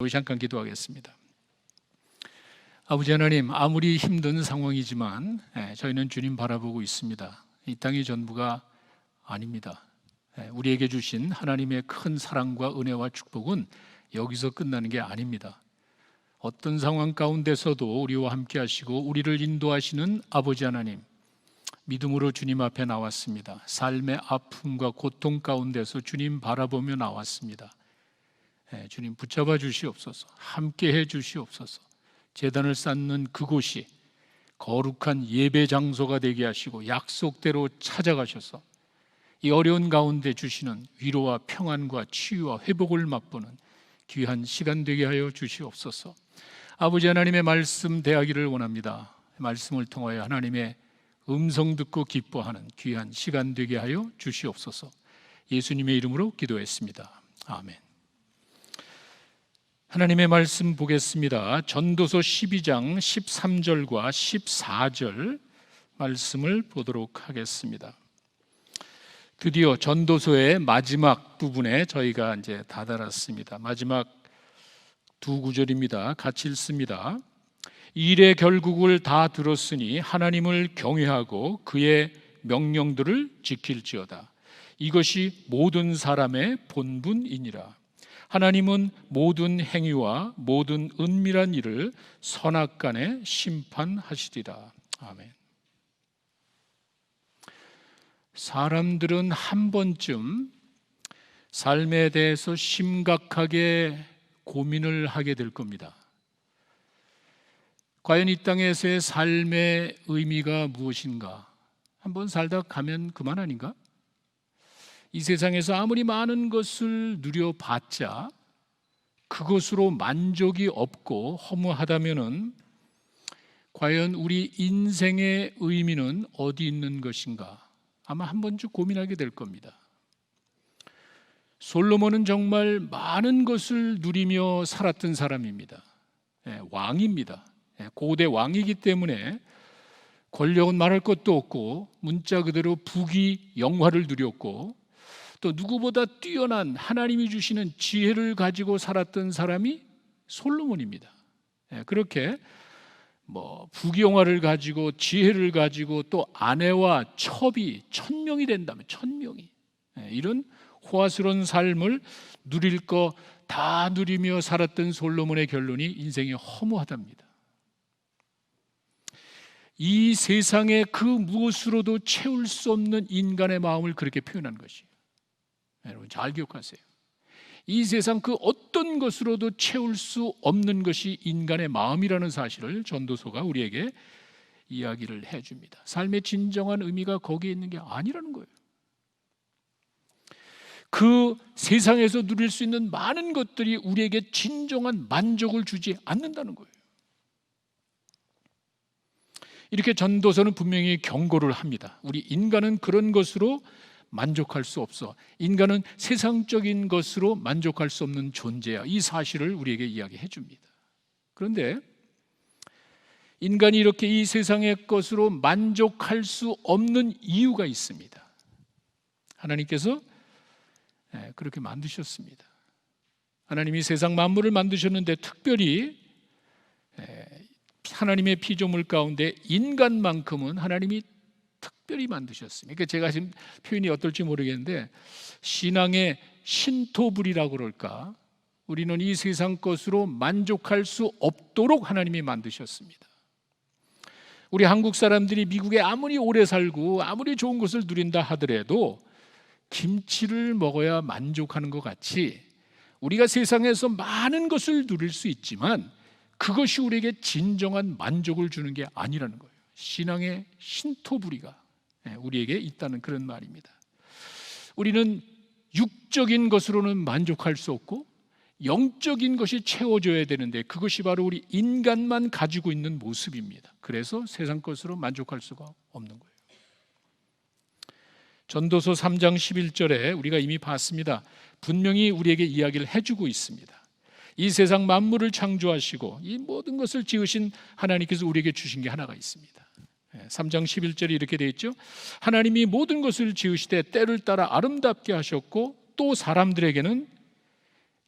우리 잠깐 기도하겠습니다. 아버지 하나님, 아무리 힘든 상황이지만 저희는 주님 바라보고 있습니다. 이 땅이 전부가 아닙니다. 우리에게 주신 하나님의 큰 사랑과 은혜와 축복은 여기서 끝나는 게 아닙니다. 어떤 상황 가운데서도 우리와 함께 하시고 우리를 인도하시는 아버지 하나님, 믿음으로 주님 앞에 나왔습니다. 삶의 아픔과 고통 가운데서 주님 바라보며 나왔습니다. 주님 붙잡아 주시옵소서. 함께 해 주시옵소서. 제단을 쌓는 그곳이 거룩한 예배 장소가 되게 하시고 약속대로 찾아가셔서 이 어려운 가운데 주시는 위로와 평안과 치유와 회복을 맛보는 귀한 시간 되게 하여 주시옵소서. 아버지 하나님의 말씀 대하기를 원합니다. 말씀을 통하여 하나님의 음성 듣고 기뻐하는 귀한 시간 되게 하여 주시옵소서. 예수님의 이름으로 기도했습니다. 아멘. 하나님의 말씀 보겠습니다. 전도서 12장 13절과 14절 말씀을 보도록 하겠습니다. 드디어 전도서의 마지막 부분에 저희가 이제 다다랐습니다. 마지막 두 구절입니다. 같이 읽습니다. 일의 결국을 다 들었으니 하나님을 경외하고 그의 명령들을 지킬지어다. 이것이 모든 사람의 본분이니라. 하나님은 모든 행위와 모든 은밀한 일을 선악간에 심판하시리라. 아멘. 사람들은 한 번쯤 삶에 대해서 심각하게 고민을 하게 될 겁니다. 과연 이 땅에서의 삶의 의미가 무엇인가? 한번 살다 가면 그만 아닌가? 이 세상에서 아무리 많은 것을 누려봤자 그것으로 만족이 없고 허무하다면은 과연 우리 인생의 의미는 어디 있는 것인가? 아마 한 번쯤 고민하게 될 겁니다. 솔로몬은 정말 많은 것을 누리며 살았던 사람입니다. 왕입니다. 고대 왕이기 때문에 권력은 말할 것도 없고 문자 그대로 부귀 영화를 누렸고 또 누구보다 뛰어난 하나님이 주시는 지혜를 가지고 살았던 사람이 솔로몬입니다. 그렇게 부귀영화를 가지고 지혜를 가지고 또 아내와 첩이 1000명이 된다면 1000명이 이런 호화스러운 삶을 누릴 거 다 누리며 살았던 솔로몬의 결론이 인생이 허무하답니다. 이 세상의 그 무엇으로도 채울 수 없는 인간의 마음을 그렇게 표현한 것이에요. 여러분 잘 기억하세요. 이 세상 그 어떤 것으로도 채울 수 없는 것이 인간의 마음이라는 사실을 전도서가 우리에게 이야기를 해줍니다. 삶의 진정한 의미가 거기에 있는 게 아니라는 거예요. 그 세상에서 누릴 수 있는 많은 것들이 우리에게 진정한 만족을 주지 않는다는 거예요. 이렇게 전도서는 분명히 경고를 합니다. 우리 인간은 그런 것으로 만족할 수 없어. 인간은 세상적인 것으로 만족할 수 없는 존재야. 이 사실을 우리에게 이야기해 줍니다. 그런데 인간이 이렇게 이 세상의 것으로 만족할 수 없는 이유가 있습니다. 하나님께서 그렇게 만드셨습니다. 하나님이 세상 만물을 만드셨는데 특별히 하나님의 피조물 가운데 인간만큼은 하나님이 특별히 만드셨습니다. 그러니까 제가 지금 표현이 어떨지 모르겠는데 신앙의 신토불이라고 그럴까? 우리는 이 세상 것으로 만족할 수 없도록 하나님이 만드셨습니다. 우리 한국 사람들이 미국에 아무리 오래 살고 아무리 좋은 것을 누린다 하더라도 김치를 먹어야 만족하는 것 같이 우리가 세상에서 많은 것을 누릴 수 있지만 그것이 우리에게 진정한 만족을 주는 게 아니라는 거예요. 신앙의 신토부리가 우리에게 있다는 그런 말입니다. 우리는 육적인 것으로는 만족할 수 없고 영적인 것이 채워져야 되는데 그것이 바로 우리 인간만 가지고 있는 모습입니다. 그래서 세상 것으로 만족할 수가 없는 거예요. 전도서 3장 11절에 우리가 이미 봤습니다. 분명히 우리에게 이야기를 해주고 있습니다. 이 세상 만물을 창조하시고 이 모든 것을 지으신 하나님께서 우리에게 주신 게 하나가 있습니다. 3장 11절에 이렇게 되어 있죠. 하나님이 모든 것을 지으시되 때를 따라 아름답게 하셨고 또 사람들에게는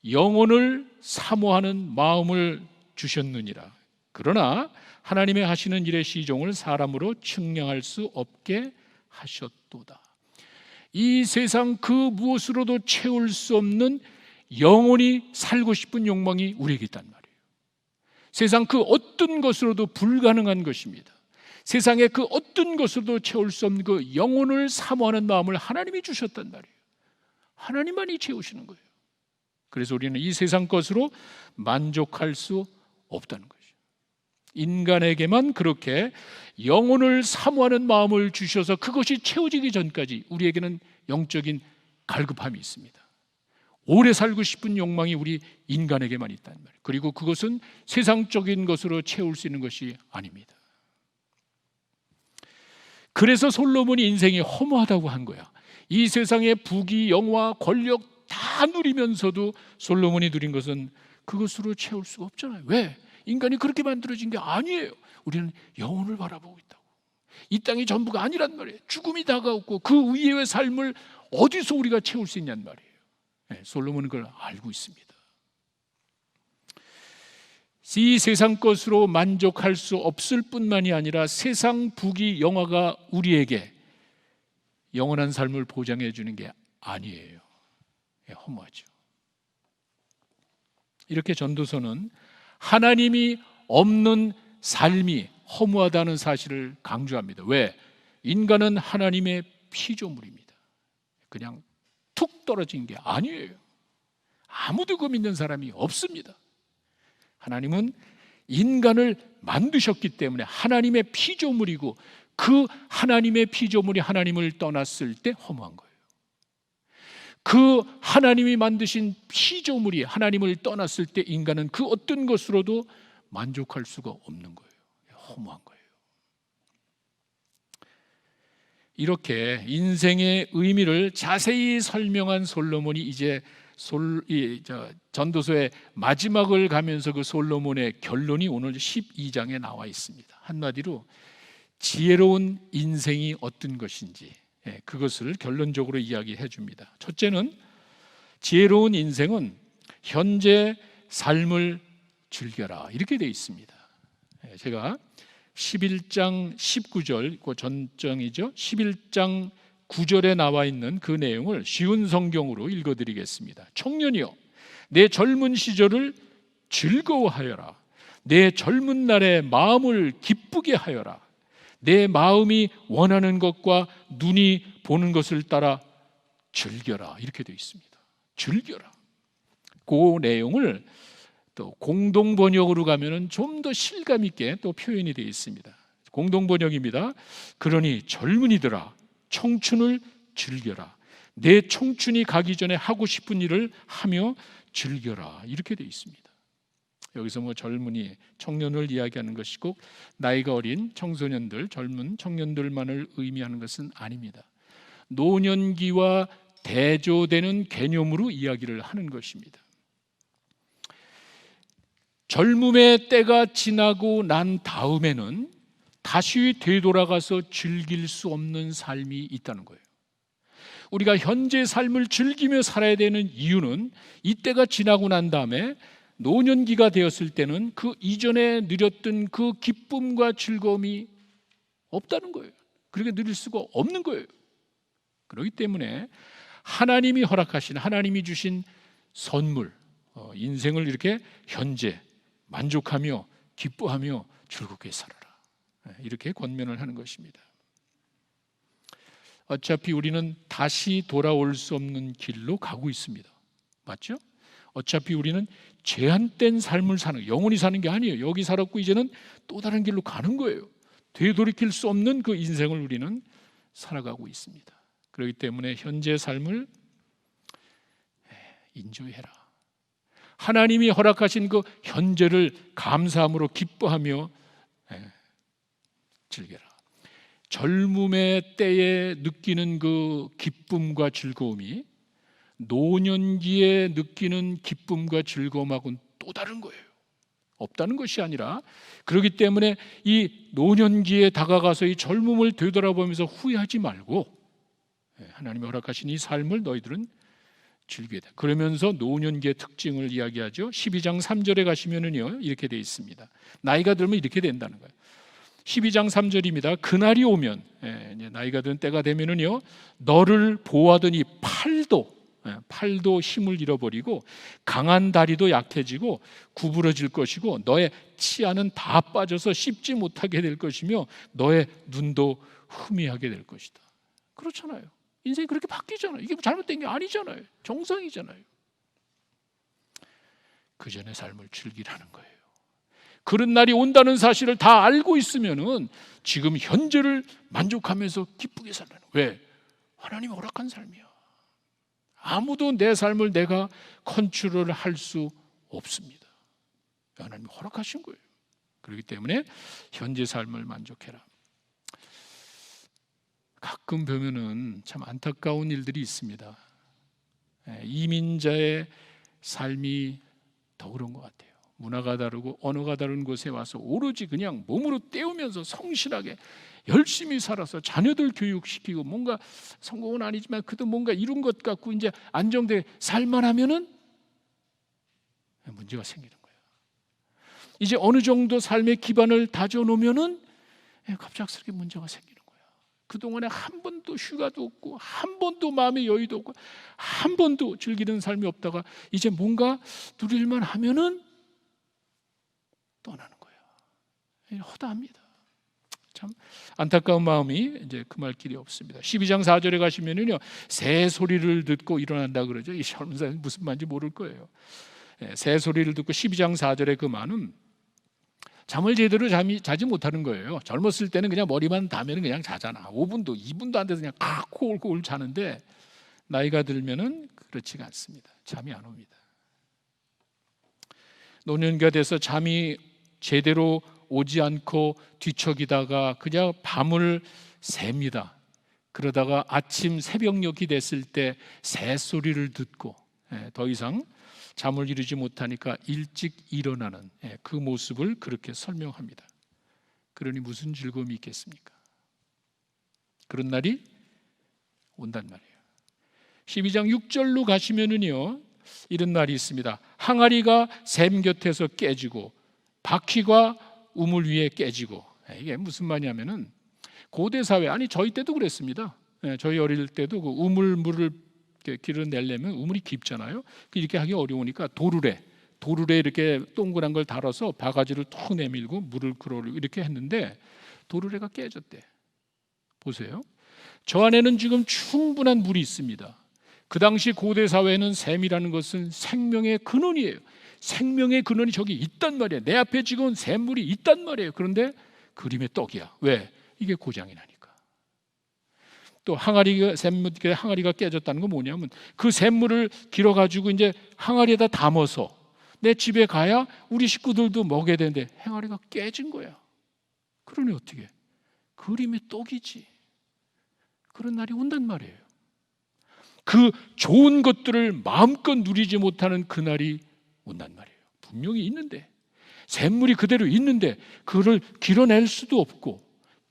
영혼을 사모하는 마음을 주셨느니라. 그러나 하나님의 하시는 일의 시종을 사람으로 측량할 수 없게 하셨도다. 이 세상 그 무엇으로도 채울 수 없는 영원히 살고 싶은 욕망이 우리에게 있단 말이에요. 세상 그 어떤 것으로도 불가능한 것입니다. 세상의 그 어떤 것으로도 채울 수 없는 그 영혼을 사모하는 마음을 하나님이 주셨단 말이에요. 하나님만이 채우시는 거예요. 그래서 우리는 이 세상 것으로 만족할 수 없다는 거죠. 인간에게만 그렇게 영혼을 사모하는 마음을 주셔서 그것이 채워지기 전까지 우리에게는 영적인 갈급함이 있습니다. 오래 살고 싶은 욕망이 우리 인간에게만 있단 말이에요. 그리고 그것은 세상적인 것으로 채울 수 있는 것이 아닙니다. 그래서 솔로몬이 인생이 허무하다고 한 거야. 이 세상의 부귀, 영화, 권력 다 누리면서도 솔로몬이 누린 것은 그것으로 채울 수가 없잖아요. 왜? 인간이 그렇게 만들어진 게 아니에요. 우리는 영혼을 바라보고 있다고. 이 땅이 전부가 아니란 말이에요. 죽음이 다가오고 그 위의 삶을 어디서 우리가 채울 수 있냔 말이에요. 네, 솔로몬은 그걸 알고 있습니다. 이 세상 것으로 만족할 수 없을 뿐만이 아니라 세상 부귀 영화가 우리에게 영원한 삶을 보장해 주는 게 아니에요. 허무하죠. 이렇게 전도서는 하나님이 없는 삶이 허무하다는 사실을 강조합니다. 왜? 인간은 하나님의 피조물입니다. 그냥 툭 떨어진 게 아니에요. 아무도 그 믿는 사람이 없습니다. 하나님은 인간을 만드셨기 때문에 하나님의 피조물이고 그 하나님의 피조물이 하나님을 떠났을 때 허무한 거예요. 그 하나님이 만드신 피조물이 하나님을 떠났을 때 인간은 그 어떤 것으로도 만족할 수가 없는 거예요. 허무한 거예요. 이렇게 인생의 의미를 자세히 설명한 솔로몬이 이제 전도서의 마지막을 가면서 그 솔로몬의 결론이 오늘 12장에 나와 있습니다. 한마디로 지혜로운 인생이 어떤 것인지 그것을 결론적으로 이야기해 줍니다. 첫째는 지혜로운 인생은 현재 삶을 즐겨라 이렇게 되어 있습니다. 제가 11장 19절 그 전정이죠. 11장 9절에 나와 있는 그 내용을 쉬운 성경으로 읽어드리겠습니다. 청년이여 내 젊은 시절을 즐거워하여라. 내 젊은 날에 마음을 기쁘게 하여라. 내 마음이 원하는 것과 눈이 보는 것을 따라 즐겨라 이렇게 되어 있습니다. 즐겨라. 그 내용을 또 공동 번역으로 가면은 좀 더 실감 있게 또 표현이 되어 있습니다. 공동 번역입니다. 그러니 젊은이들아 청춘을 즐겨라. 내 청춘이 가기 전에 하고 싶은 일을 하며 즐겨라 이렇게 되어 있습니다. 여기서 뭐 젊은이, 청년을 이야기하는 것이 꼭 나이가 어린 청소년들, 젊은 청년들만을 의미하는 것은 아닙니다. 노년기와 대조되는 개념으로 이야기를 하는 것입니다. 젊음의 때가 지나고 난 다음에는 다시 되돌아가서 즐길 수 없는 삶이 있다는 거예요. 우리가 현재 삶을 즐기며 살아야 되는 이유는 이때가 지나고 난 다음에 노년기가 되었을 때는 그 이전에 누렸던 그 기쁨과 즐거움이 없다는 거예요. 그렇게 누릴 수가 없는 거예요. 그렇기 때문에 하나님이 허락하신, 하나님이 주신 선물, 인생을 이렇게 현재 만족하며 기뻐하며 즐겁게 살아라 이렇게 권면을 하는 것입니다. 어차피 우리는 다시 돌아올 수 없는 길로 가고 있습니다. 맞죠? 어차피 우리는 제한된 삶을 사는, 영원히 사는 게 아니에요. 여기 살았고 이제는 또 다른 길로 가는 거예요. 되돌이킬 수 없는 그 인생을 우리는 살아가고 있습니다. 그렇기 때문에 현재 삶을 인조해라. 하나님이 허락하신 그 현재를 감사함으로 기뻐하며 즐겨라. 젊음의 때에 느끼는 그 기쁨과 즐거움이 노년기에 느끼는 기쁨과 즐거움하고는 또 다른 거예요. 없다는 것이 아니라 그렇기 때문에 이 노년기에 다가가서 이 젊음을 되돌아보면서 후회하지 말고 하나님이 허락하신 이 삶을 너희들은 즐겨야 돼. 그러면서 노년기의 특징을 이야기하죠. 12장 3절에 가시면은요, 이렇게 되어 있습니다. 나이가 들면 이렇게 된다는 거예요. 12장 3절입니다. 그날이 오면, 이제 나이가 든 때가 되면은요, 너를 보호하더니 팔도 힘을 잃어버리고 강한 다리도 약해지고 구부러질 것이고 너의 치아는 다 빠져서 씹지 못하게 될 것이며 너의 눈도 흐미하게 될 것이다. 그렇잖아요. 인생이 그렇게 바뀌잖아요. 이게 잘못된 게 아니잖아요. 정상이잖아요. 그 전의 삶을 즐기라는 거예요. 그런 날이 온다는 사실을 다 알고 있으면은 지금 현재를 만족하면서 기쁘게 살라는 거예요. 왜? 하나님이 허락한 삶이야. 아무도 내 삶을 내가 컨트롤을 할 수 없습니다. 하나님이 허락하신 거예요. 그렇기 때문에 현재 삶을 만족해라. 가끔 보면은 참 안타까운 일들이 있습니다. 이민자의 삶이 더 그런 것 같아요. 문화가 다르고 언어가 다른 곳에 와서 오로지 그냥 몸으로 때우면서 성실하게 열심히 살아서 자녀들 교육시키고 뭔가 성공은 아니지만 그래도 뭔가 이룬 것 같고 이제 안정되게 살만 하면은 문제가 생기는 거예요. 이제 어느 정도 삶의 기반을 다져놓으면은 갑작스럽게 문제가 생기는 거예요. 그동안에 한 번도 휴가도 없고 한 번도 마음의 여유도 없고 한 번도 즐기는 삶이 없다가 이제 뭔가 누릴만 하면은 떠나는 거예요. 허다합니다. 참 안타까운 마음이 이제 금할 길이 없습니다. 12장 4절에 가시면은요, 새 소리를 듣고 일어난다 그러죠. 이 무슨 말인지 모를 거예요. 새 소리를 듣고 12장 4절의 그 말은 잠을 제대로 자지 못하는 거예요. 젊었을 때는 그냥 머리만 닿으면 그냥 자잖아. 5분도 2분도 안 돼서 그냥 코골코골 자는데 나이가 들면은 그렇지가 않습니다. 잠이 안 옵니다. 노년기가 돼서 잠이 제대로 오지 않고 뒤척이다가 그냥 밤을 셉니다. 그러다가 아침 새벽녘이 됐을 때 새소리를 듣고 더 이상 잠을 이루지 못하니까 일찍 일어나는 그 모습을 그렇게 설명합니다. 그러니 무슨 즐거움이 있겠습니까? 그런 날이 온단 말이에요. 12장 6절로 가시면은요, 이런 날이 있습니다. 항아리가 샘 곁에서 깨지고 바퀴가 우물 위에 깨지고. 이게 무슨 말이냐면은 고대 사회, 아니 저희 때도 그랬습니다. 저희 어릴 때도 그 우물물을 길어내려면 우물이 깊잖아요. 이렇게 하기 어려우니까 도르래 이렇게 동그란 걸 달아서 바가지를 툭 내밀고 물을 끌어올리고 이렇게 했는데 도르래가 깨졌대. 보세요. 저 안에는 지금 충분한 물이 있습니다. 그 당시 고대 사회에는 샘이라는 것은 생명의 근원이에요. 생명의 근원이 저기 있단 말이에요. 내 앞에 지금 샘물이 있단 말이에요. 그런데 그림의 떡이야. 왜? 이게 고장이 나니까. 또 항아리가 깨졌다는 건 뭐냐면 그 샘물을 길어가지고 이제 항아리에다 담아서 내 집에 가야 우리 식구들도 먹여야 되는데 항아리가 깨진 거야. 그러니 어떻게? 그림의 떡이지. 그런 날이 온단 말이에요. 그 좋은 것들을 마음껏 누리지 못하는 그날이 온단 말이에요. 분명히 있는데 샘물이 그대로 있는데 그를 길어낼 수도 없고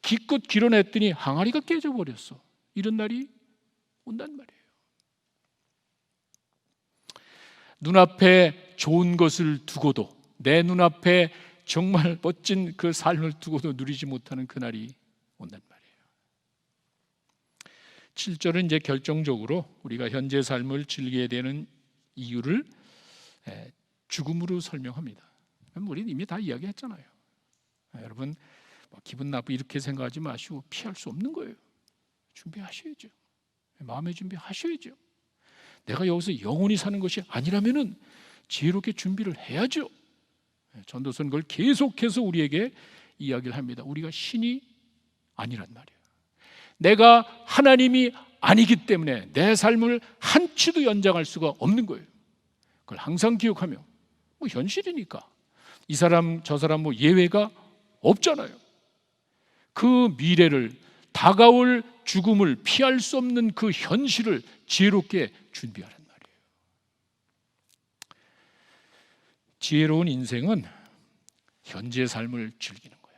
기껏 길어냈더니 항아리가 깨져버렸어. 이런 날이 온단 말이에요. 눈앞에 좋은 것을 두고도 내 눈앞에 정말 멋진 그 삶을 두고도 누리지 못하는 그날이 온단 말이에요. 7절은 이제 결정적으로 우리가 현재 삶을 즐겨야 되는 이유를 죽음으로 설명합니다. 우리는 이미 다 이야기했잖아요. 여러분 기분 나쁘게 이렇게 생각하지 마시고 피할 수 없는 거예요. 준비하셔야죠. 마음의 준비하셔야죠. 내가 여기서 영원히 사는 것이 아니라면은 지혜롭게 준비를 해야죠. 전도서는 그걸 계속해서 우리에게 이야기를 합니다. 우리가 신이 아니란 말이에요. 내가 하나님이 아니기 때문에 내 삶을 한치도 연장할 수가 없는 거예요. 그걸 항상 기억하며 현실이니까 이 사람 저 사람 예외가 없잖아요. 그 미래를 다가올 죽음을 피할 수 없는 그 현실을 지혜롭게 준비하란 말이에요. 지혜로운 인생은 현재 삶을 즐기는 거야.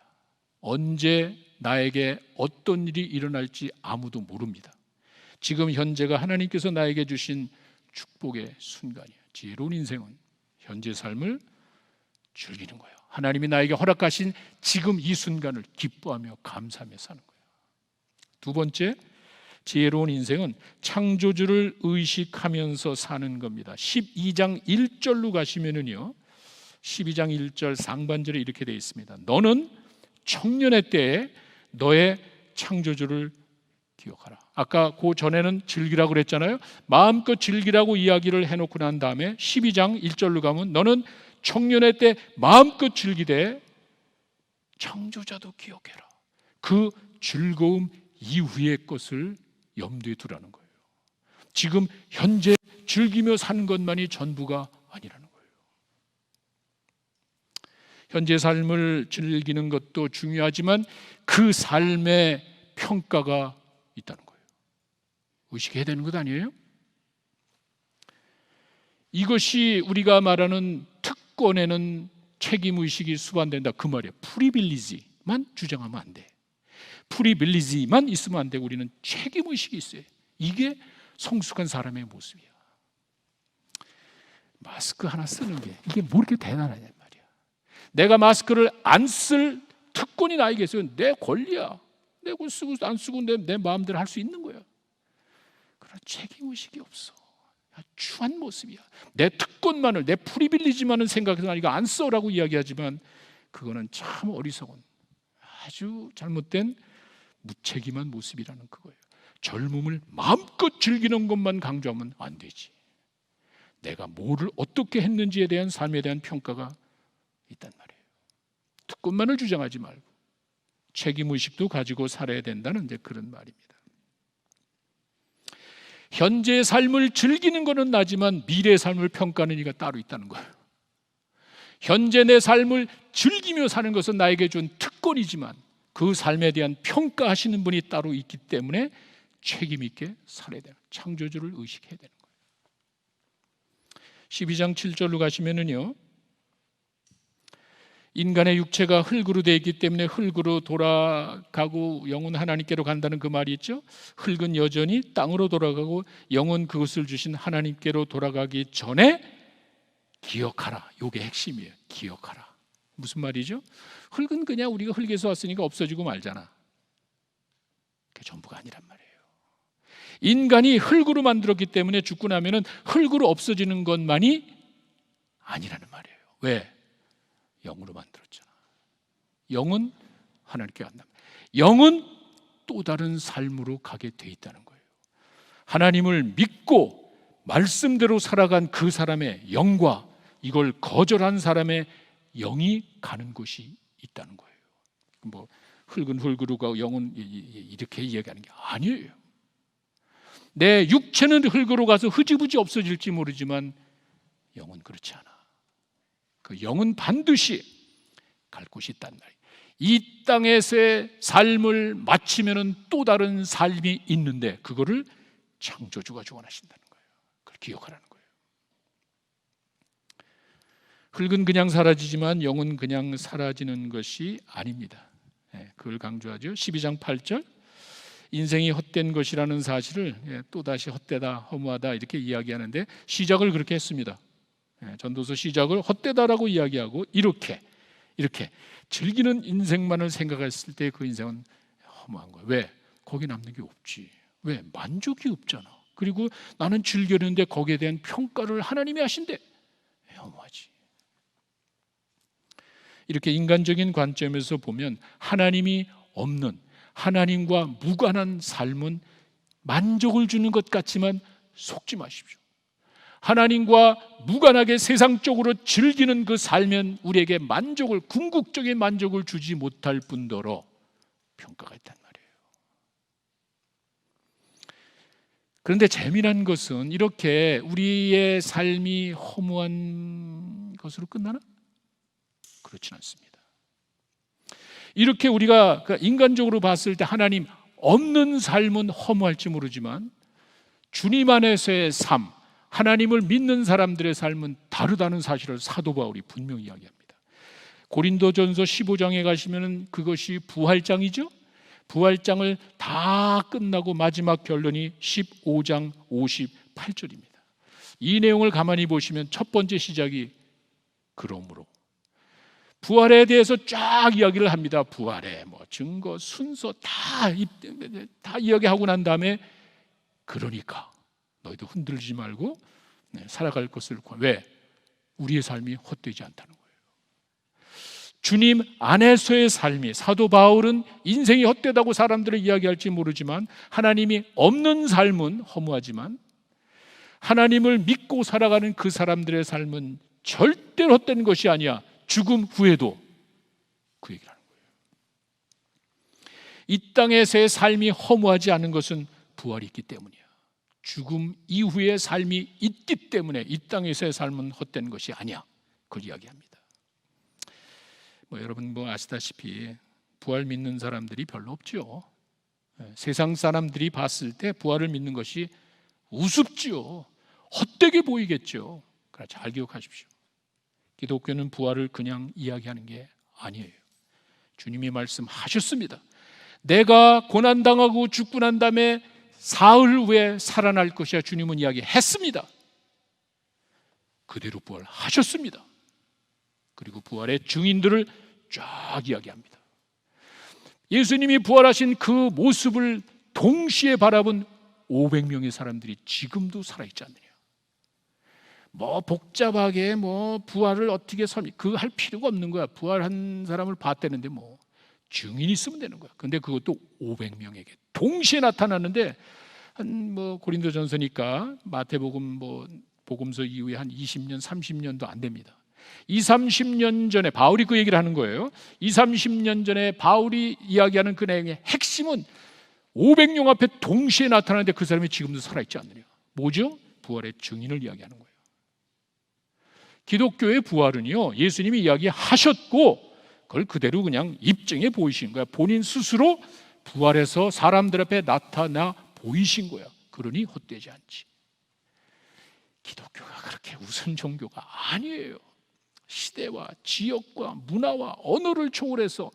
언제 나에게 어떤 일이 일어날지 아무도 모릅니다. 지금 현재가 하나님께서 나에게 주신 축복의 순간이에요. 지혜로운 인생은 현재 삶을 즐기는 거예요. 하나님이 나에게 허락하신 지금 이 순간을 기뻐하며 감사하며 사는 거예요. 두 번째, 지혜로운 인생은 창조주를 의식하면서 사는 겁니다. 12장 1절로 가시면은요, 12장 1절 상반절에 이렇게 되어 있습니다. 너는 청년의 때에 너의 창조주를 기억하라. 아까 그 전에는 즐기라고 그랬잖아요. 마음껏 즐기라고 이야기를 해놓고 난 다음에 12장 1절로 가면 너는 청년의 때 마음껏 즐기되 창조자도 기억해라. 그 즐거움 이후의 것을 염두에 두라는 거예요. 지금 현재 즐기며 사는 것만이 전부가 아니라는 거예요. 현재 삶을 즐기는 것도 중요하지만 그 삶의 평가가 있다는 거예요. 의식해야 되는 것 아니에요? 이것이 우리가 말하는 특권에는 책임의식이 수반된다 그 말이에요. 프리빌리지만 주장하면 안 돼. 프리빌리지만 있으면 안 되고 우리는 책임의식이 있어요. 이게 성숙한 사람의 모습이야. 마스크 하나 쓰는 게 이게 뭐 이렇게 대단하냐 말이야. 내가 마스크를 안 쓸 특권이 나에게 있어요. 내 권리야. 내가 쓰고 안 쓰고 내 마음대로 할 수 있는 거야. 그런 책임의식이 없어. 추한 모습이야. 내 특권만을, 내 프리빌리지만을 생각해서 이거 안 써라고 이야기하지만 그거는 참 어리석은 아주 잘못된 무책임한 모습이라는 그거예요. 젊음을 마음껏 즐기는 것만 강조하면 안 되지. 내가 뭐를 어떻게 했는지에 대한 삶에 대한 평가가 있단 말이에요. 특권만을 주장하지 말고 책임의식도 가지고 살아야 된다는 이제 그런 말입니다. 현재의 삶을 즐기는 것은 나지만 미래의 삶을 평가하는 이가 따로 있다는 거예요. 현재 내 삶을 즐기며 사는 것은 나에게 준 특권이지만 그 삶에 대한 평가하시는 분이 따로 있기 때문에 책임 있게 살아야 되는, 창조주를 의식해야 되는 거예요. 12장 7절로 가시면은요, 인간의 육체가 흙으로 되어 있기 때문에 흙으로 돌아가고 영은 하나님께로 간다는 그 말이 있죠. 흙은 여전히 땅으로 돌아가고 영은 그것을 주신 하나님께로 돌아가기 전에 기억하라. 이게 핵심이에요. 기억하라. 무슨 말이죠? 흙은 그냥 우리가 흙에서 왔으니까 없어지고 말잖아. 그게 전부가 아니란 말이에요. 인간이 흙으로 만들었기 때문에 죽고 나면은 흙으로 없어지는 것만이 아니라는 말이에요. 왜? 영으로 만들었잖아. 영은 하나님께 간다. 영은 또 다른 삶으로 가게 돼 있다는 거예요. 하나님을 믿고 말씀대로 살아간 그 사람의 영과 이걸 거절한 사람의 영이 가는 곳이 있다는 거예요. 뭐 흙은 흙으로 가고 영은 이렇게 이야기하는 게 아니에요. 내 육체는 흙으로 가서 흐지부지 없어질지 모르지만 영은 그렇지 않아. 그 영은 반드시 갈 곳이 있단 말이에요. 이 땅에서의 삶을 마치면은 또 다른 삶이 있는데 그거를 창조주가 주관하신다는 거예요. 그걸 기억하라는 거예요. 흙은 그냥 사라지지만 영은 그냥 사라지는 것이 아닙니다. 그걸 강조하죠. 12장 8절 인생이 헛된 것이라는 사실을 또다시 헛되다, 허무하다 이렇게 이야기하는데 시작을 그렇게 했습니다. 전도서 시작을 헛되다라고 이야기하고 이렇게 즐기는 인생만을 생각했을 때 그 인생은 허무한 거예요. 왜? 거기 남는 게 없지. 왜? 만족이 없잖아. 그리고 나는 즐겼는데 거기에 대한 평가를 하나님이 하신대. 허무하지. 이렇게 인간적인 관점에서 보면 하나님이 없는, 하나님과 무관한 삶은 만족을 주는 것 같지만 속지 마십시오. 하나님과 무관하게 세상적으로 즐기는 그 삶은 우리에게 만족을, 궁극적인 만족을 주지 못할 뿐더러 평가가 있단 말이에요. 그런데 재미난 것은 이렇게 우리의 삶이 허무한 것으로 끝나나? 그렇진 않습니다. 이렇게 우리가 인간적으로 봤을 때 하나님 없는 삶은 허무할지 모르지만 주님 안에서의 삶, 하나님을 믿는 사람들의 삶은 다르다는 사실을 사도 바울이 분명히 이야기합니다. 고린도전서 15장에 가시면 그것이 부활장이죠. 부활장을 다 끝나고 마지막 결론이 15장 58절입니다. 이 내용을 가만히 보시면 첫 번째 시작이 그러므로, 부활에 대해서 쫙 이야기를 합니다. 부활의 증거, 순서 다 이야기하고 난 다음에 그러니까 너희도 흔들리지 말고 살아갈 것을 왜? 우리의 삶이 헛되지 않다는 거예요. 주님 안에서의 삶이, 사도 바울은 인생이 헛되다고 사람들을 이야기할지 모르지만 하나님이 없는 삶은 허무하지만 하나님을 믿고 살아가는 그 사람들의 삶은 절대로 헛되는 것이 아니야. 죽음 후에도 그 얘기를 하는 거예요. 이 땅에서의 삶이 허무하지 않은 것은 부활이 있기 때문이야. 죽음 이후의 삶이 있기 때문에 이 땅에서의 삶은 헛된 것이 아니야. 그걸 이야기합니다. 여러분 아시다시피 부활 믿는 사람들이 별로 없죠. 세상 사람들이 봤을 때 부활을 믿는 것이 우습지요. 헛되게 보이겠죠. 그러나 잘 기억하십시오. 기독교는 부활을 그냥 이야기하는 게 아니에요. 주님이 말씀하셨습니다. 내가 고난당하고 죽고 난 다음에 사흘 후에 살아날 것이야. 주님은 이야기했습니다. 그대로 부활하셨습니다. 그리고 부활의 증인들을 쫙 이야기합니다. 예수님이 부활하신 그 모습을 동시에 바라본 500명의 사람들이 지금도 살아있지 않느냐. 복잡하게 부활을 어떻게 그 할 필요가 없는 거야. 부활한 사람을 봤다는데 증인이 있으면 되는 거야. 근데 그것도 500명에게 동시에 나타났는데 고린도전서니까 마태복음 복음서 이후에 한 20년, 30년도 안 됩니다. 30년 전에 바울이 그 얘기를 하는 거예요. 30년 전에 바울이 이야기하는 그 내용의 핵심은 500명 앞에 동시에 나타나는데 그 사람이 지금도 살아있지 않느냐. 뭐죠? 부활의 증인을 이야기하는 거예요. 기독교의 부활은요, 예수님이 이야기하셨고 그걸 그대로 그냥 입증해 보이신 거야. 본인 스스로 부활해서 사람들 앞에 나타나 보이신 거야. 그러니 헛되지 않지. 기독교가 그렇게 우선 종교가 아니에요. 시대와 지역과 문화와 언어를 초월해서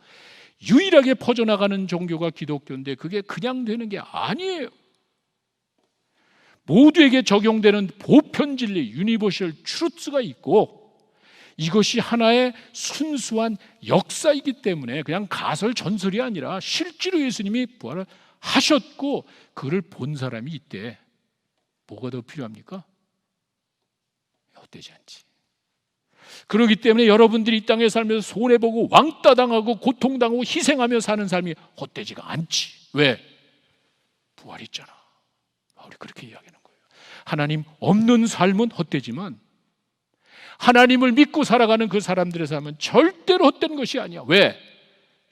유일하게 퍼져나가는 종교가 기독교인데 그게 그냥 되는 게 아니에요. 모두에게 적용되는 보편 진리, 유니버셜 트루스가 있고 이것이 하나의 순수한 역사이기 때문에 그냥 가설 전설이 아니라 실제로 예수님이 부활을 하셨고 그를 본 사람이 있대. 뭐가 더 필요합니까? 헛되지 않지. 그렇기 때문에 여러분들이 이 땅에 살면서 손해보고 왕따당하고 고통당하고 희생하며 사는 삶이 헛되지가 않지. 왜? 부활이 있잖아. 바울이 그렇게 이야기하는 거예요. 하나님 없는 삶은 헛되지만 하나님을 믿고 살아가는 그 사람들의 삶은 절대로 헛된 것이 아니야. 왜?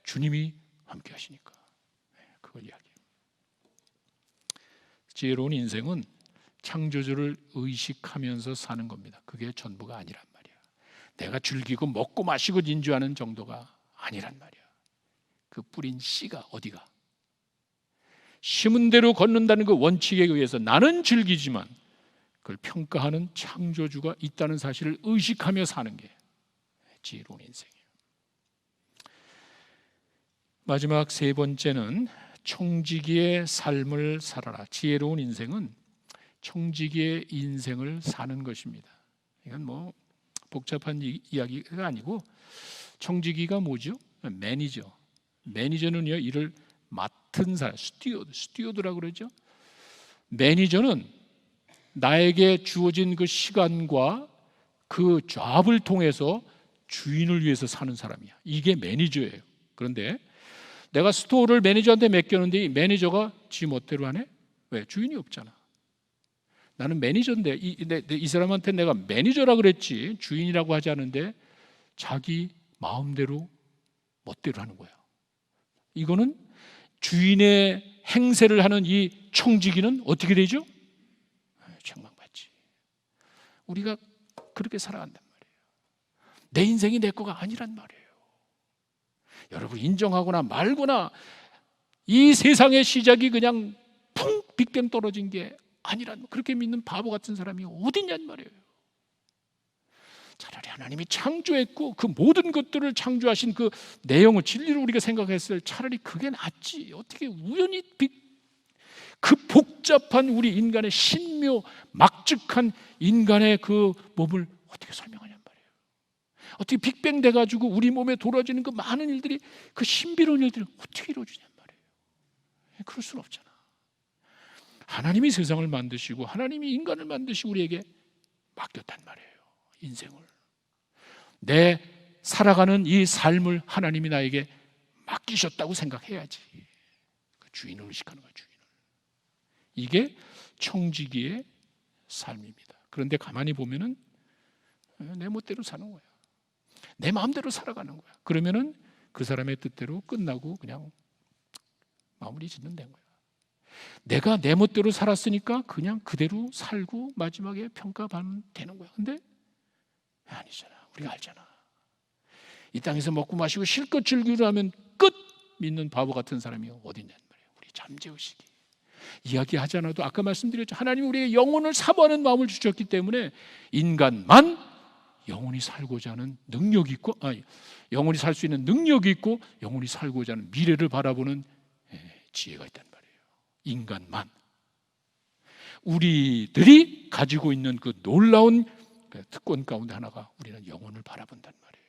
주님이 함께 하시니까. 그걸 이야기해요. 지혜로운 인생은 창조주를 의식하면서 사는 겁니다. 그게 전부가 아니란 말이야. 내가 즐기고 먹고 마시고 인주하는 정도가 아니란 말이야. 그 뿌린 씨가 어디가? 심은 대로 걷는다는 그 원칙에 의해서 나는 즐기지만 그걸 평가하는 창조주가 있다는 사실을 의식하며 사는 게 지혜로운 인생이에요. 마지막 세 번째는 청지기의 삶을 살아라. 지혜로운 인생은 청지기의 인생을 사는 것입니다. 이건 복잡한 이야기가 아니고 청지기가 뭐죠? 매니저. 매니저는요 일을 맡은 사람, 스튜어드라고 그러죠. 매니저는 나에게 주어진 그 시간과 그 잡을 통해서 주인을 위해서 사는 사람이야. 이게 매니저예요. 그런데 내가 스토어를 매니저한테 맡겼는데 이 매니저가 지 멋대로 하네? 왜? 주인이 없잖아. 나는 매니저인데 이 사람한테 내가 매니저라 그랬지 주인이라고 하지 않은데 자기 마음대로 멋대로 하는 거야. 이거는 주인의 행세를 하는 이 청지기는 어떻게 되죠? 책망받지. 우리가 그렇게 살아간단 말이에요. 내 인생이 내 거가 아니란 말이에요. 여러분 인정하거나 말거나 이 세상의 시작이 그냥 풍 빅뱅 떨어진 게 아니란, 그렇게 믿는 바보 같은 사람이 어딨냔 말이에요. 차라리 하나님이 창조했고 그 모든 것들을 창조하신 그 내용을 진리로 우리가 생각했을 차라리 그게 낫지. 어떻게 우연히 그 복잡한 우리 인간의 신묘 막직한 인간의 그 몸을 어떻게 설명하냔 말이에요. 어떻게 빅뱅 돼가지고 우리 몸에 돌아지는 그 많은 일들이, 그 신비로운 일들이 어떻게 이루어지냔 말이에요. 그럴 수는 없잖아. 하나님이 세상을 만드시고 하나님이 인간을 만드시고 우리에게 맡겼단 말이에요. 인생을, 내 살아가는 이 삶을 하나님이 나에게 맡기셨다고 생각해야지. 그 주인을 의식하는 거예요. 주인을. 이게 청지기의 삶입니다. 그런데 가만히 보면은 내 멋대로 사는 거야. 내 마음대로 살아가는 거야. 그러면은 그 사람의 뜻대로 끝나고 그냥 마무리 짓는 된 거야. 내가 내 멋대로 살았으니까 그냥 그대로 살고 마지막에 평가받으면 되는 거야. 근데 아니잖아. 우리가 알잖아. 이 땅에서 먹고 마시고 실컷 즐기려면 끝 믿는 바보 같은 사람이 어디 있냔 말이에요. 우리 잠재의식이. 이야기하지 않아도 아까 말씀드렸죠. 하나님이 우리에게 영혼을 사모하는 마음을 주셨기 때문에 인간만 영혼이 살고자 하는 능력이 있고, 영혼이 살 수 있는 능력이 있고, 영혼이 살고자 하는 미래를 바라보는 지혜가 있단 말이에요. 인간만. 우리들이 가지고 있는 그 놀라운 특권 가운데 하나가 우리는 영혼을 바라본단 말이에요.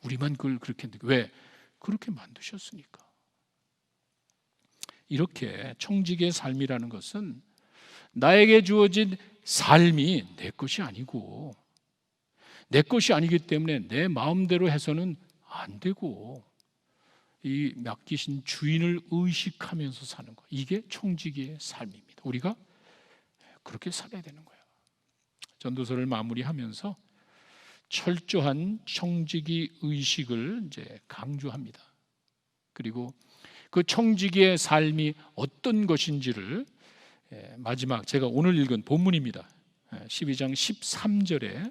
우리만 그걸 그렇게 느껴. 왜? 그렇게 만드셨으니까. 이렇게 청지기의 삶이라는 것은 나에게 주어진 삶이 내 것이 아니고, 내 것이 아니기 때문에 내 마음대로 해서는 안 되고, 이 맡기신 주인을 의식하면서 사는 거, 이게 청지기의 삶입니다. 우리가 그렇게 살아야 되는 거예요. 전도서를 마무리하면서 철저한 청지기 의식을 이제 강조합니다. 그리고 그 청지기의 삶이 어떤 것인지를 마지막 제가 오늘 읽은 본문입니다. 12장 13절에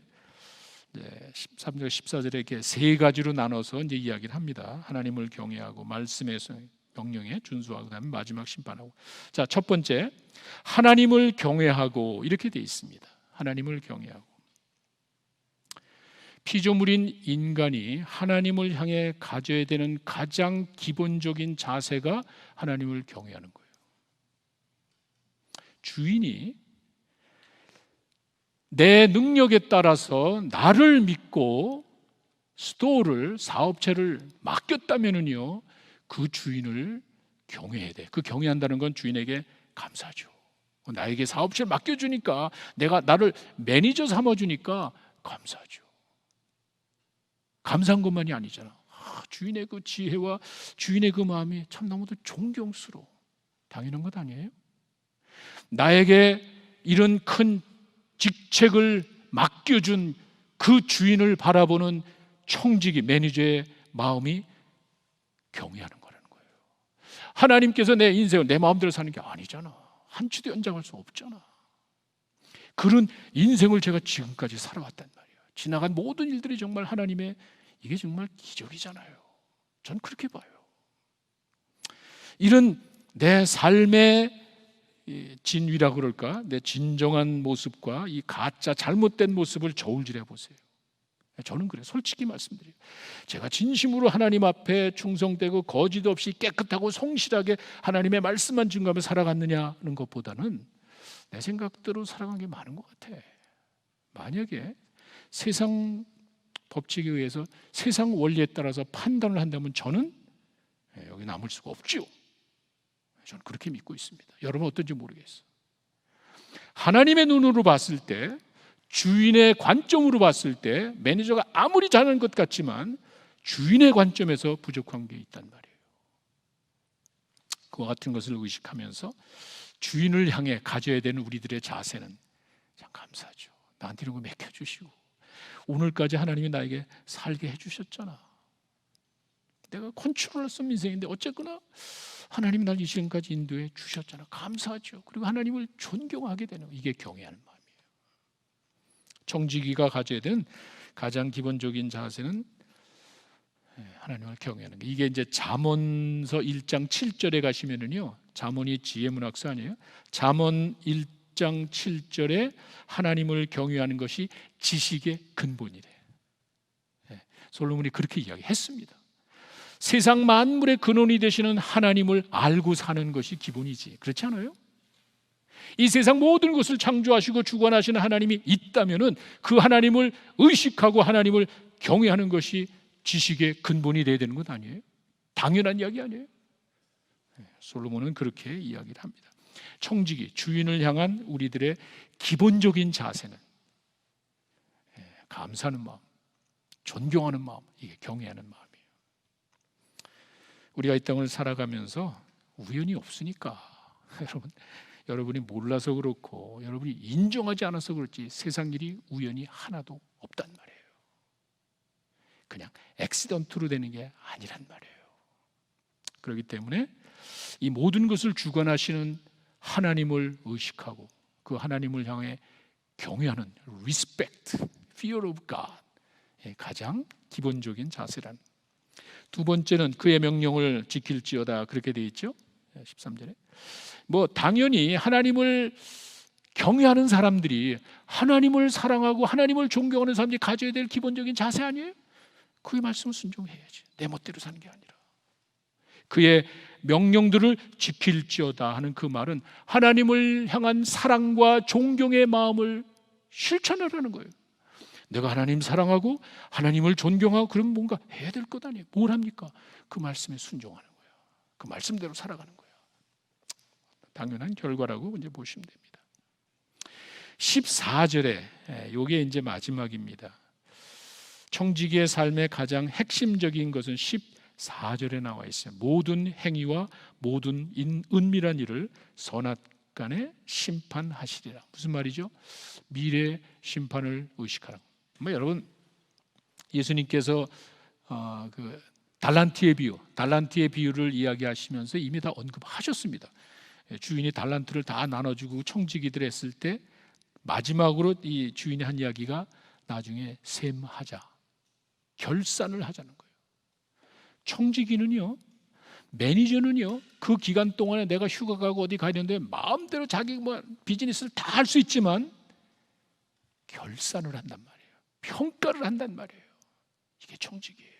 13절 14절에 이렇게 세 가지로 나눠서 이제 이야기를 합니다. 하나님을 경외하고 말씀에서 명령에 준수하고 그다음에 마지막 심판하고. 자, 첫 번째 하나님을 경외하고 이렇게 돼 있습니다. 하나님을 경외하고. 피조물인 인간이 하나님을 향해 가져야 되는 가장 기본적인 자세가 하나님을 경외하는 거예요. 주인이 내 능력에 따라서 나를 믿고 스토어를, 사업체를 맡겼다면은요, 그 주인을 경외해야 돼. 그 경외한다는 건 주인에게 감사죠. 나에게 사업체를 맡겨주니까, 내가 나를 매니저 삼아주니까 감사죠. 감사한 것만이 아니잖아. 주인의 그 지혜와 주인의 그 마음이 참 너무도 존경스러워. 당연한 것 아니에요? 나에게 이런 큰 직책을 맡겨준 그 주인을 바라보는 청지기 매니저의 마음이 경외하는 거라는 거예요. 하나님께서 내 인생을 내 마음대로 사는 게 아니잖아. 한치도 연장할 수 없잖아. 그런 인생을 제가 지금까지 살아왔단 말이에요. 지나간 모든 일들이 정말 하나님의, 이게 정말 기적이잖아요. 전 그렇게 봐요. 이런 내 삶의 진위라고 그럴까? 내 진정한 모습과 이 가짜 잘못된 모습을 저울질해 보세요. 저는 그래요. 솔직히 말씀드려요. 제가 진심으로 하나님 앞에 충성되고 거짓 없이 깨끗하고 성실하게 하나님의 말씀만 증거하며 살아갔느냐는 것보다는 내 생각대로 살아간 게 많은 것 같아. 만약에 세상 법칙에 의해서 세상 원리에 따라서 판단을 한다면 저는 여기 남을 수가 없지요. 저는 그렇게 믿고 있습니다. 여러분 어떤지 모르겠어요. 하나님의 눈으로 봤을 때, 주인의 관점으로 봤을 때 매니저가 아무리 잘하는 것 같지만 주인의 관점에서 부족한 게 있단 말이에요. 그와 같은 것을 의식하면서 주인을 향해 가져야 되는 우리들의 자세는 참 감사하죠. 나한테 이런 거 맡겨주시고 오늘까지 하나님이 나에게 살게 해주셨잖아. 내가 컨트롤할 수 없는 인생인데 어쨌거나 하나님이 날 이 시간까지 인도해 주셨잖아. 감사하죠. 그리고 하나님을 존경하게 되는, 이게 경외하는 마음이에요. 청지기가 가져야 되는 가장 기본적인 자세는 하나님을 경외하는 게. 이게 이제 잠언서 1장 7절에 가시면은요, 잠언이 지혜문학서 아니에요? 잠언 1장 7절에 하나님을 경외하는 것이 지식의 근본이래. 솔로몬이 그렇게 이야기했습니다. 세상 만물의 근원이 되시는 하나님을 알고 사는 것이 기본이지. 그렇지 않아요? 이 세상 모든 것을 창조하시고 주관하시는 하나님이 있다면은 그 하나님을 의식하고 하나님을 경외하는 것이 지식의 근본이 되어야 되는 것 아니에요? 당연한 이야기 아니에요? 솔로몬은 그렇게 이야기를 합니다. 청지기, 주인을 향한 우리들의 기본적인 자세는 감사하는 마음, 존경하는 마음, 이게 경외하는 마음이에요. 우리가 이 땅을 살아가면서 우연이 없으니까 여러분이 몰라서 그렇고 여러분이 인정하지 않아서 그렇지 세상 일이 우연이 하나도 없단 말이에요. 그냥 액시던트로 되는 게 아니란 말이에요. 그렇기 때문에 이 모든 것을 주관하시는 하나님을 의식하고 그 하나님을 향해 경외하는 respect, fear of God, 가장 기본적인 자세란. 두 번째는 그의 명령을 지킬지어다, 그렇게 되어 있죠. 13절에 당연히 하나님을 경외하는 사람들이, 하나님을 사랑하고 하나님을 존경하는 사람들이 가져야 될 기본적인 자세 아니에요? 그의 말씀을 순종해야지, 내 멋대로 사는 게 아니라. 그의 명령들을 지킬지어다 하는 그 말은 하나님을 향한 사랑과 존경의 마음을 실천하라는 거예요. 내가 하나님 사랑하고 하나님을 존경하고 그럼 뭔가 해야 될 것 아니에요. 뭘 합니까? 그 말씀에 순종하는 거예요. 그 말씀대로 살아가는 거예요. 당연한 결과라고 이제 보시면 됩니다. 14절에 이게 이제 마지막입니다. 청지기의 삶의 가장 핵심적인 것은 14절에 나와 있어요. 모든 행위와 모든 은밀한 일을 선악간에 심판하시리라. 무슨 말이죠? 미래 심판을 의식하라. 여러분, 예수님께서 그 달란트의 비유를 이야기하시면서 이미 다 언급하셨습니다. 주인이 달란트를 다 나눠주고 청지기들 했을 때 마지막으로 이 주인이 한 이야기가 나중에 셈하자, 결산을 하자는 거예요. 청지기는요, 매니저는요, 그 기간 동안에 내가 휴가 가고 어디 가야 되는데 마음대로 자기 비즈니스를 다 할 수 있지만 결산을 한단 말이에요. 평가를 한단 말이에요. 이게 청지기예요.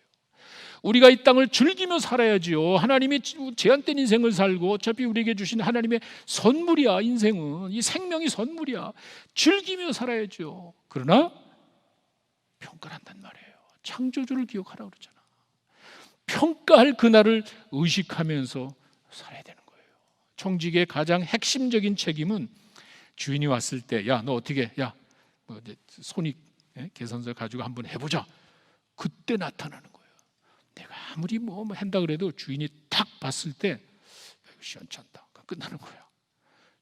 우리가 이 땅을 즐기며 살아야지요. 하나님이 제한된 인생을 살고 어차피 우리에게 주신 하나님의 선물이야. 인생은 이 생명이 선물이야. 즐기며 살아야죠. 그러나 평가를 한단 말이에요. 창조주를 기억하라고 그러잖아. 평가할 그날을 의식하면서 살아야 되는 거예요. 청지기의 가장 핵심적인 책임은 주인이 왔을 때, 야, 너 어떻게, 손익 계산서 가지고 한번 해보자. 그때 나타나는 거예요. 내가 아무리 한다 그래도 주인이 탁 봤을 때 이거 시원찮다, 끝나는 거야.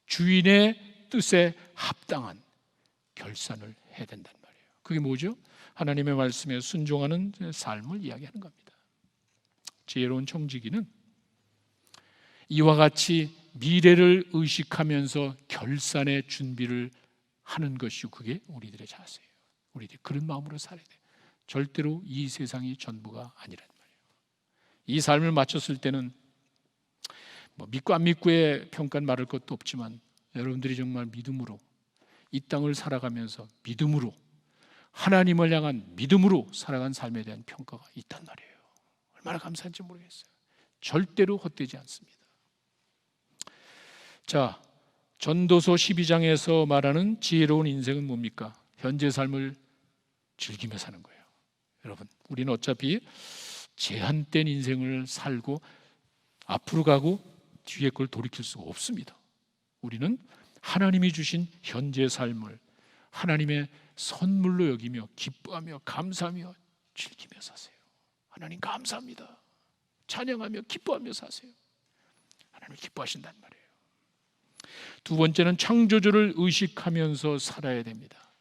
주인의 뜻에 합당한 결산을 해야 된단 말이에요. 그게 뭐죠? 하나님의 말씀에 순종하는 삶을 이야기하는 겁니다. 지혜로운 청지기는 이와 같이 미래를 의식하면서 결산의 준비를 하는 것이 그게 우리들의 자세예요. 우리들이 그런 마음으로 살아야 돼요. 절대로 이 세상이 전부가 아니란 말이에요. 이 삶을 마쳤을 때는 믿고 안 믿고의 평가는 말할 것도 없지만 여러분들이 정말 믿음으로 이 땅을 살아가면서 믿음으로 하나님을 향한 믿음으로 살아간 삶에 대한 평가가 있단 말이에요. 얼마나 감사한지 모르겠어요. 절대로 헛되지 않습니다. 자, 전도서 12장에서 말하는 지혜로운 인생은 뭡니까? 현재 삶을 즐기며 사는 거예요. 여러분, 우리는 어차피 제한된 인생을 살고 앞으로 가고 뒤에 걸 돌이킬 수가 없습니다. 우리는 하나님이 주신 현재 삶을 하나님의 선물로 여기며 기뻐하며 감사하며 즐기며 사세요. 하나님 감사합니다. 찬양하며 기뻐하며 사세요. 하나님 기뻐하신단 말이에요. 두 번째는 창조주를 의식하면서 살아야 됩니다.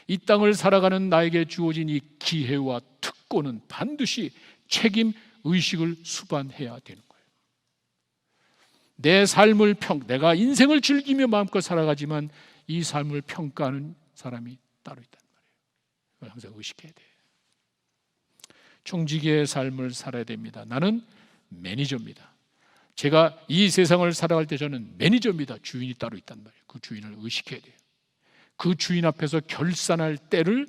이 땅을 살아가는 나에게 주어진 이 기회와 특권은 반드시 책임 의식을 수반해야 되는 거예요. 내 삶을 내가 인생을 즐기며 마음껏 살아가지만 이 삶을 평가하는 사람이 따로 있단 말이에요. 이걸 항상 의식해야 돼요. 청지기의 삶을 살아야 됩니다. 나는 매니저입니다. 제가 이 세상을 살아갈 때 저는 매니저입니다. 주인이 따로 있단 말이에요. 그 주인을 의식해야 돼요. 그 주인 앞에서 결산할 때를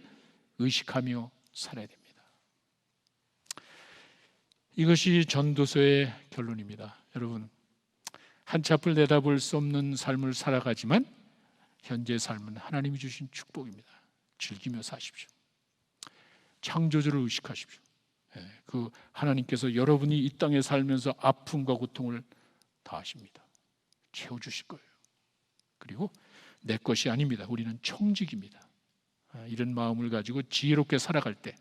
의식하며 살아야 됩니다. 이것이 전도서의 결론입니다. 여러분, 한치 앞을 내다볼 수 없는 삶을 살아가지만 현재 삶은 하나님이 주신 축복입니다. 즐기며 사십시오. 창조주를 의식하십시오. 그 하나님께서 여러분이 이 땅에 살면서 아픔과 고통을 다 하십니다. 채워주실 거예요. 그리고 내 것이 아닙니다. 우리는 청직입니다. 이런 마음을 가지고 지혜롭게 살아갈 때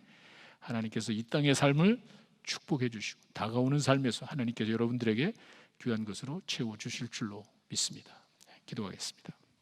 하나님께서 이 땅의 삶을 축복해 주시고 다가오는 삶에서 하나님께서 여러분들에게 귀한 것으로 채워주실 줄로 믿습니다. 기도하겠습니다.